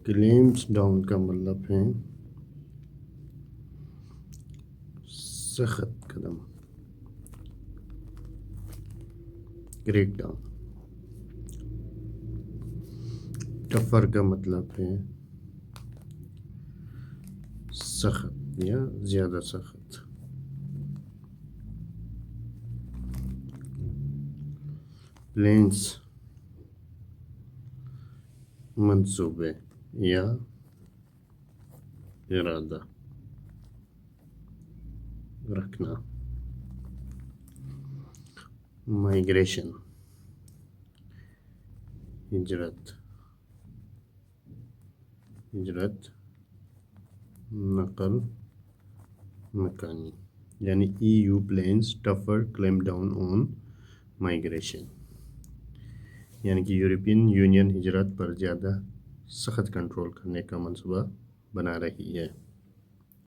Claims down کا مطلب ہے سخت قدم، کریک ڈاؤن. ٹفر کا مطلب ہے سخت یا زیادہ سخت. پلینس منصوبے یا ارادہ رکھنا. مائیگریشن ہجرت نقل مکانی. یعنی EU plans tougher clampdown on migration. یعنی کہ یورپین یونین ہجرت پر زیادہ سخت کنٹرول کرنے کا منصوبہ بنا رہی ہے.